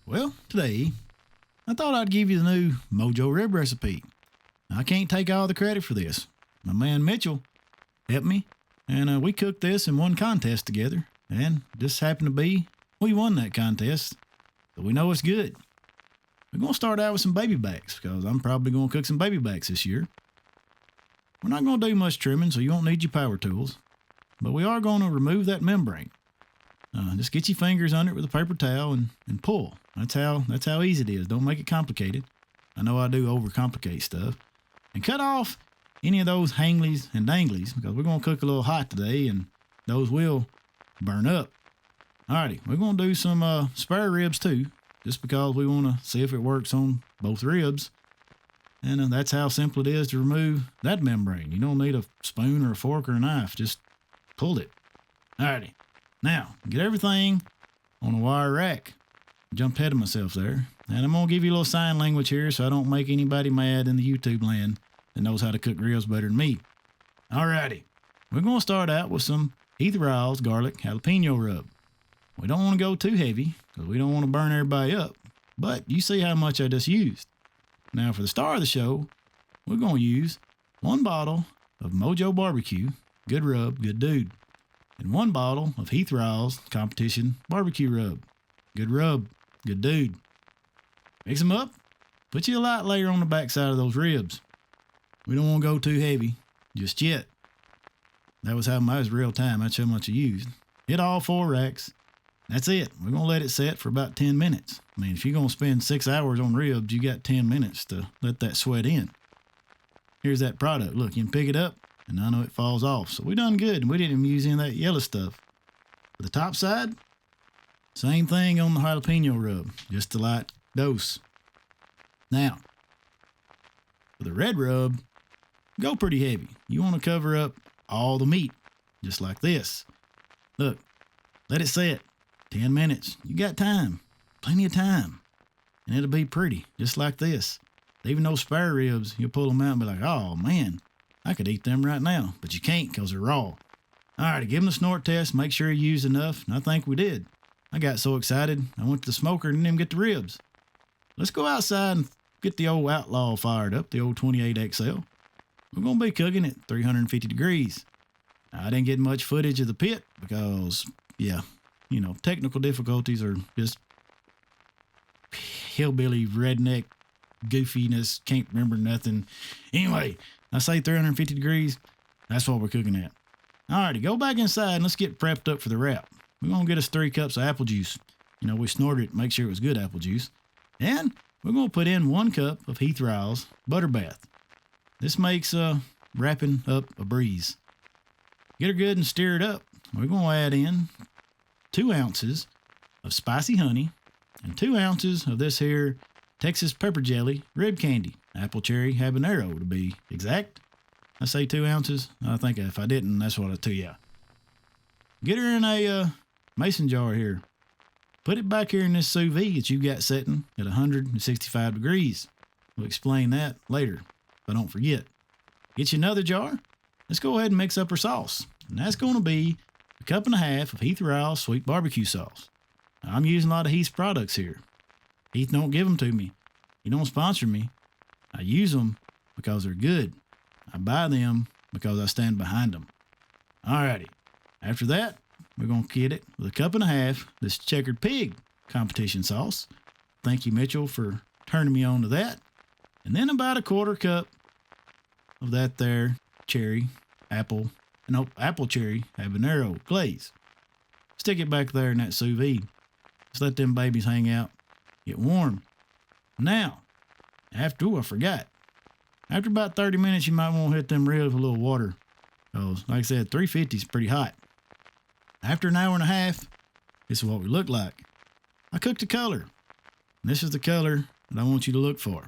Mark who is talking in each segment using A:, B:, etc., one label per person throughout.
A: Well, today, I thought I'd give you the new MOJO rib recipe. I can't take all the credit for this. My man Mitchell helped me, and we cooked this in one contest together, and this happened to be, we won that contest, so we know it's good. We're going to start out with some baby backs, because I'm probably going to cook some baby backs this year. We're not going to do much trimming, so you won't need your power tools, but we are going to remove that membrane. Just get your fingers under it with a paper towel and pull. That's how easy it is. Don't make it complicated. I know I do overcomplicate stuff. And cut off any of those hanglies and danglies, because we're going to cook a little hot today and those will burn up. Alrighty, we're going to do some spare ribs too, just because we want to see if it works on both ribs. And that's how simple it is to remove that membrane. You don't need a spoon or a fork or a knife. Just pull it. Alrighty. Now, get everything on a wire rack. Jumped ahead of myself there. And I'm going to give you a little sign language here so I don't make anybody mad in the YouTube land that knows how to cook ribs better than me. Alrighty. We're going to start out with some Heath Riles garlic jalapeno rub. We don't want to go too heavy because we don't want to burn everybody up. But you see how much I just used. Now for the star of the show, we're going to use 1 bottle of MOJO barbecue, good rub, good dude, and 1 bottle of Heath Riles competition barbecue rub, good rub, good dude. Mix them up, put you a light layer on the backside of those ribs. We don't want to go too heavy just yet. That was real time, that's how much I used. Hit all 4 racks. That's it. We're going to let it set for about 10 minutes. I mean, if you're going to spend 6 hours on ribs, you got 10 minutes to let that sweat in. Here's that product. Look, you can pick it up, and I know it falls off. So we done good, and we didn't even use any of that yellow stuff. For the top side, same thing on the jalapeno rub, just a light dose. Now, for the red rub, go pretty heavy. You want to cover up all the meat, just like this. Look, let it set. 10 minutes. You got time. Plenty of time. And it'll be pretty, just like this. Even those spare ribs, you'll pull them out and be like, oh man, I could eat them right now. But you can't because they're raw. Alright, give them the snort test. Make sure you used enough. And I think we did. I got so excited, I went to the smoker and didn't even get the ribs. Let's go outside and get the old Outlaw fired up, the old 28XL. We're going to be cooking at 350 degrees. Now, I didn't get much footage of the pit because, technical difficulties are just hillbilly, redneck, goofiness, can't remember nothing. Anyway, I say 350 degrees, that's what we're cooking at. Alrighty, go back inside and let's get prepped up for the wrap. We're going to get us 3 cups of apple juice. We snorted it, make sure it was good apple juice. And we're going to put in 1 cup of Heath Riles butter bath. This makes wrapping up a breeze. Get her good and stir it up. We're going to add in 2 ounces of spicy honey and 2 ounces of this here Texas pepper jelly rib candy, apple cherry habanero to be exact. I say 2 ounces. I think if I didn't, that's what I'd tell you. Get her in a mason jar here. Put it back here in this sous vide that you got setting at 165 degrees. We'll explain that later, but don't forget. Get you another jar. Let's go ahead and mix up our sauce. And that's going to be 1.5 cups of Heath Riles sweet barbecue sauce. Now, I'm using a lot of Heath's products here. Heath don't give them to me. He don't sponsor me. I use them because they're good. I buy them because I stand behind them. Alrighty. After that, we're going to get it with 1.5 cups this checkered pig competition sauce. Thank you, Mitchell, for turning me on to that. And then about 1/4 cup of that there apple cherry habanero glaze. Stick it back there in that sous vide. Just let them babies hang out, get warm. Now, I forgot. After about 30 minutes, you might want to hit them ribs with a little water. Because, like I said, 350 is pretty hot. After 1.5 hours, this is what we look like. I cooked the color. And this is the color that I want you to look for.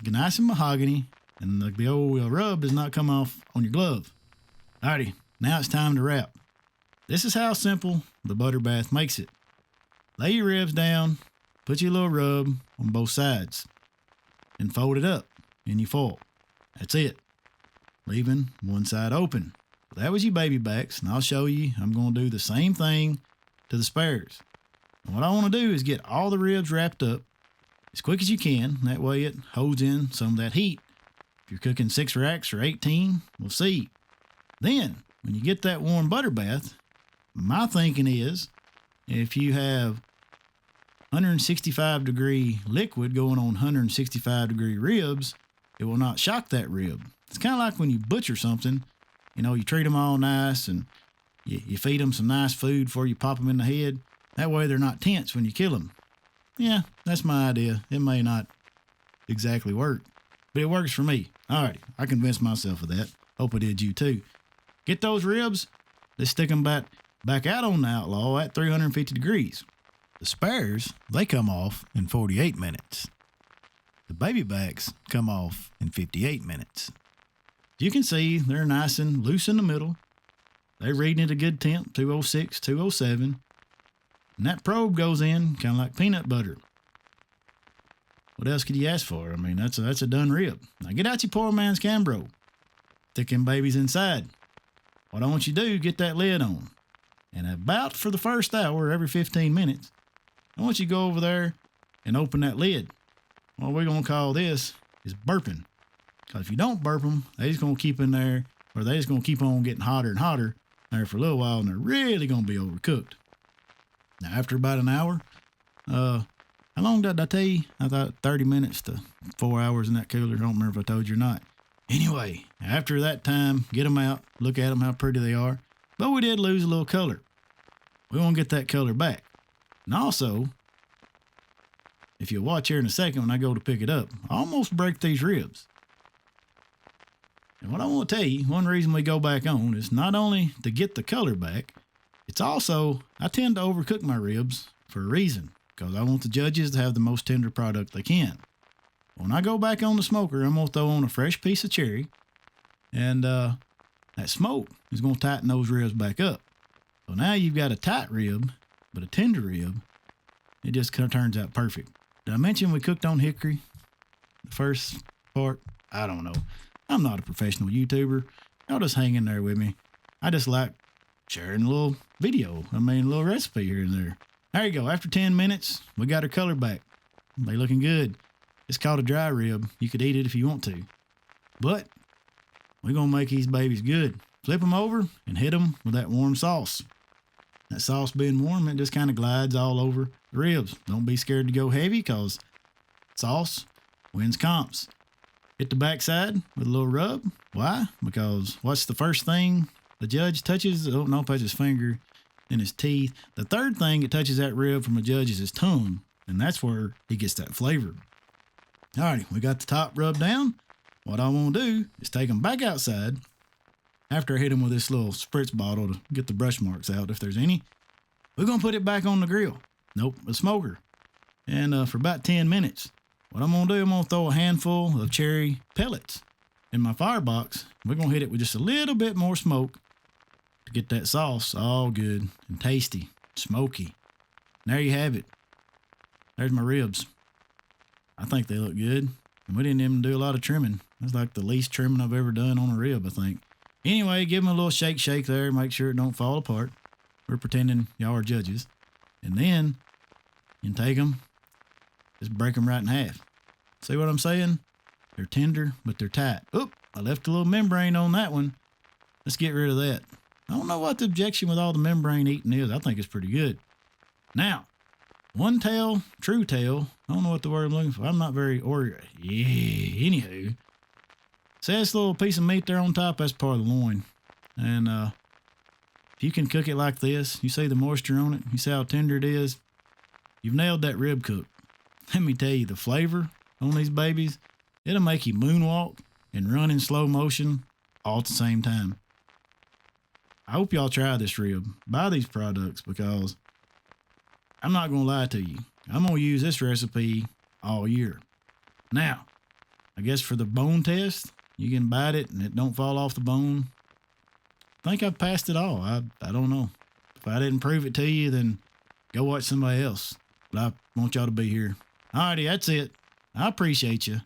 A: Get nice and mahogany, and the old rub does not come off on your glove. Alrighty, now it's time to wrap. This is how simple the butter bath makes it. Lay your ribs down, put your little rub on both sides, and fold it up in your foil. That's it. Leaving one side open. That was your baby backs, and I'll show you I'm going to do the same thing to the spares. And what I want to do is get all the ribs wrapped up as quick as you can. That way it holds in some of that heat. If you're cooking 6 racks or 18, we'll see. Then, when you get that warm butter bath, my thinking is if you have 165 degree liquid going on 165 degree ribs, it will not shock that rib. It's kind of like when you butcher something, you treat them all nice and you feed them some nice food before you pop them in the head. That way they're not tense when you kill them. Yeah, that's my idea. It may not exactly work, but it works for me. Alrighty, I convinced myself of that. Hope it did you too. Get those ribs, let's stick them back out on the Outlaw at 350 degrees. The spares, they come off in 48 minutes. The baby backs come off in 58 minutes. You can see they're nice and loose in the middle. They're reading at a good temp, 206, 207. And that probe goes in kind of like peanut butter. What else could you ask for? I mean, that's a done rib. Now get out your poor man's Cambro. Stick them babies inside. What I want you to do, get that lid on. And about for the first hour, every 15 minutes, I want you to go over there and open that lid. What we're going to call this is burping. Because if you don't burp them, they're just going to keep in there, or they're just going to keep on getting hotter and hotter there for a little while, and they're really going to be overcooked. Now, after about an hour, how long did I tell you? I thought 30 minutes to 4 hours in that cooler. I don't remember if I told you or not. Anyway, after that time, get them out, look at them, how pretty they are. But we did lose a little color. We want to get that color back. And also, if you'll watch here in a second when I go to pick it up, I almost break these ribs. And what I want to tell you, one reason we go back on is not only to get the color back, it's also, I tend to overcook my ribs for a reason, because I want the judges to have the most tender product they can. When I go back on the smoker, I'm going to throw on a fresh piece of cherry, and that smoke is going to tighten those ribs back up. So now you've got a tight rib, but a tender rib. It just kind of turns out perfect. Did I mention we cooked on hickory? The first part? I don't know. I'm not a professional YouTuber. Y'all just hang in there with me. I just like sharing a little video. A little recipe here and there. There you go. After 10 minutes, we got our color back. They looking good. It's called a dry rib. You could eat it if you want to. But we're going to make these babies good. Flip them over and hit them with that warm sauce. That sauce being warm, it just kind of glides all over the ribs. Don't be scared to go heavy, because sauce wins comps. Hit the backside with a little rub. Why? Because what's the first thing the judge touches? Oh, no, touches his finger and his teeth. The third thing that touches that rib from a judge is his tongue, and that's where he gets that flavor. All right, we got the top rubbed down. What I want to do is take them back outside after I hit them with this little spritz bottle to get the brush marks out, if there's any. We're going to put it back on the grill. Nope, a smoker. And for about 10 minutes. What I'm going to do, I'm going to throw a handful of cherry pellets in my firebox. We're going to hit it with just a little bit more smoke to get that sauce all good and tasty, smoky. And there you have it. There's my ribs. I think they look good. And we didn't even do a lot of trimming. That's like the least trimming I've ever done on a rib, I think. Anyway, give them a little shake there. Make sure it don't fall apart. We're pretending y'all are judges. And then you can take them, just break them right in half. See what I'm saying? They're tender, but they're tight. Oop, I left a little membrane on that one. Let's get rid of that. I don't know what the objection with all the membrane eating is. I think it's pretty good. Now, one tail, true tail. I don't know what the word I'm looking for. I'm not very anywho. See this little piece of meat there on top? That's part of the loin. And if you can cook it like this, you see the moisture on it, you see how tender it is, you've nailed that rib cook. Let me tell you, the flavor on these babies, it'll make you moonwalk and run in slow motion all at the same time. I hope y'all try this rib. Buy these products, because I'm not going to lie to you. I'm going to use this recipe all year. Now, I guess for the bone test, you can bite it and it don't fall off the bone. I think I've passed it all. I don't know. If I didn't prove it to you, then go watch somebody else. But I want y'all to be here. Alrighty, that's it. I appreciate you.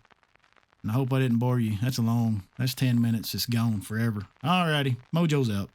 A: And I hope I didn't bore you. That's 10 minutes. It's gone forever. Alrighty, Mojo's out.